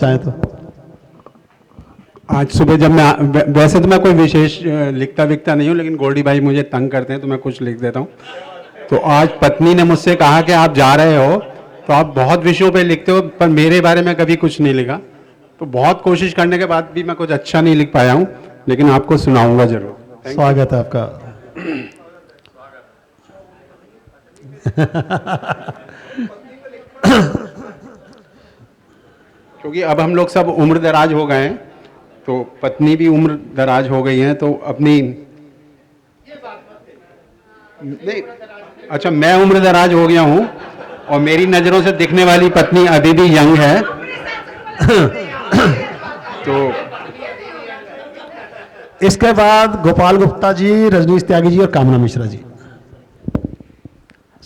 चाहे तो आज सुबह जब मैं वैसे तो मैं कोई विशेष लिखता विखता नहीं हूँ, लेकिन गोल्डी भाई मुझे तंग करते हैं तो मैं कुछ लिख देता हूँ। तो आज पत्नी ने मुझसे कहा कि आप जा रहे हो तो आप बहुत विषयों पे लिखते हो, पर मेरे बारे में कभी कुछ नहीं लिखा। तो बहुत कोशिश करने के बाद भी मैं कुछ अच्छा नहीं लिख पाया हूँ, लेकिन आपको सुनाऊंगा जरूर। स्वागत है आपका। क्योंकि अब हम लोग सब उम्र दराज हो गए हैं, तो पत्नी भी उम्र दराज हो गई है, तो अपनी नहीं, अच्छा मैं उम्र दराज हो गया हूँ और मेरी नज़रों से दिखने वाली पत्नी अभी भी यंग है। तो इसके बाद गोपाल गुप्ता जी, रजनीश त्यागी जी और कामना मिश्रा जी।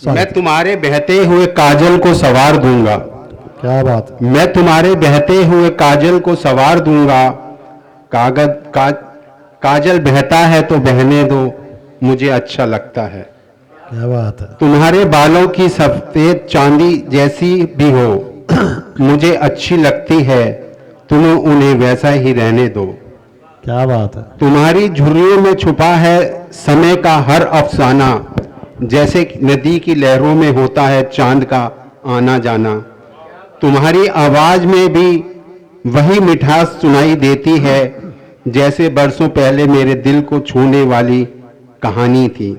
मैं तुम्हारे बहते हुए काजल को सवार दूंगा। क्या बात। मैं तुम्हारे बहते हुए काजल को सवार दूंगा। काजल बहता है तो बहने दो, मुझे अच्छा लगता है। क्या बात है। तुम्हारे बालों की सफेद चांदी जैसी भी हो मुझे अच्छी लगती है, तुम उन्हें वैसा ही रहने दो। क्या बात है। तुम्हारी झुर्रियों में छुपा है समय का हर अफसाना, जैसे नदी की लहरों में होता है चांद का आना जाना। तुम्हारी आवाज में भी वही मिठास सुनाई देती है, जैसे बरसों पहले मेरे दिल को छूने वाली कहानी थी।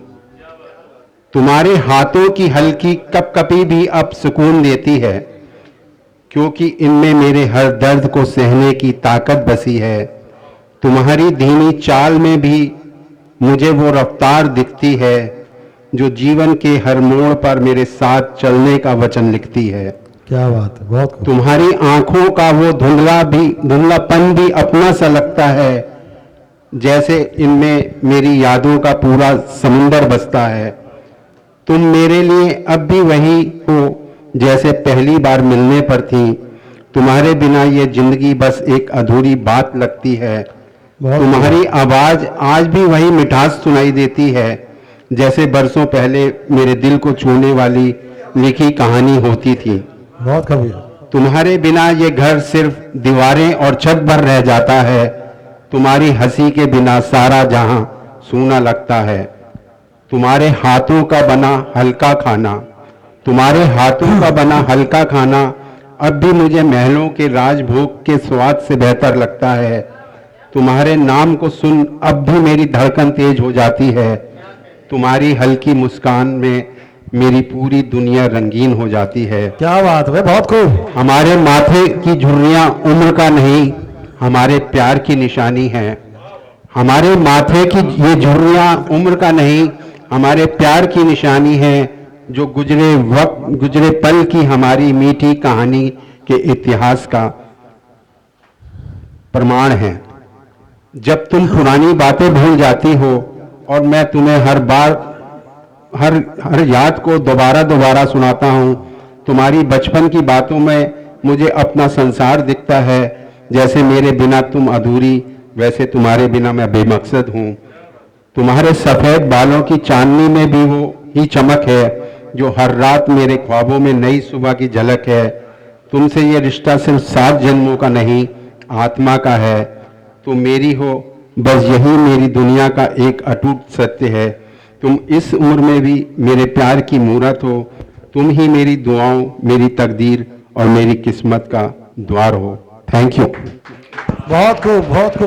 तुम्हारे हाथों की हल्की कपकपी भी अब सुकून देती है, क्योंकि इनमें मेरे हर दर्द को सहने की ताकत बसी है। तुम्हारी धीमी चाल में भी मुझे वो रफ्तार दिखती है, जो जीवन के हर मोड़ पर मेरे साथ चलने का वचन लिखती है। क्या बात है, बहुत खूब। तुम्हारी आंखों का वो धुंधलापन भी अपना सा लगता है, जैसे इनमें मेरी यादों का पूरा समुंदर बसता है। तुम मेरे लिए अब भी वही हो जैसे पहली बार मिलने पर थी। तुम्हारे बिना ये जिंदगी बस एक अधूरी बात लगती है। तुम्हारी आवाज आज भी वही मिठास सुनाई देती है, जैसे बरसों पहले मेरे दिल को छूने वाली लिखी कहानी होती थी। बहुत कभी। तुम्हारे बिना ये घर सिर्फ दीवारें और छत भर रह जाता है। तुम्हारी हंसी के बिना सारा जहां सूना लगता है। तुम्हारे हाथों का बना हल्का खाना, तुम्हारे हाथों का बना हल्का खाना अब भी मुझे महलों के राजभोग के स्वाद से बेहतर लगता है। तुम्हारे नाम को सुन अब भी मेरी धड़कन तेज हो जाती है। तुम्हारी हल्की मुस्कान में मेरी पूरी दुनिया रंगीन हो जाती है। क्या बात है, बहुत खूब। हमारे माथे की झुर्रियां उम्र का नहीं, हमारे प्यार की निशानी है। हमारे माथे की ये झुर्रियां उम्र का नहीं, हमारे प्यार की निशानी है, जो गुजरे पल की हमारी मीठी कहानी के इतिहास का प्रमाण है। जब तुम पुरानी बातें भूल जाती हो और मैं तुम्हें हर याद को दोबारा दोबारा सुनाता हूँ, तुम्हारी बचपन की बातों में मुझे अपना संसार दिखता है। जैसे मेरे बिना तुम अधूरी, वैसे तुम्हारे बिना मैं बेमकसद हूँ। तुम्हारे सफेद बालों की चांदनी में भी वो ही चमक है, जो हर रात मेरे ख्वाबों में नई सुबह की झलक है। तुमसे ये रिश्ता सिर्फ 7 जन्मों का नहीं, आत्मा का है। तुम मेरी हो, बस यही मेरी दुनिया का एक अटूट सत्य है। तुम इस उम्र में भी मेरे प्यार की मूरत हो। तुम ही मेरी दुआओं, मेरी तकदीर और मेरी किस्मत का द्वार हो। Thank you. बहुत खूब, बहुत खूब।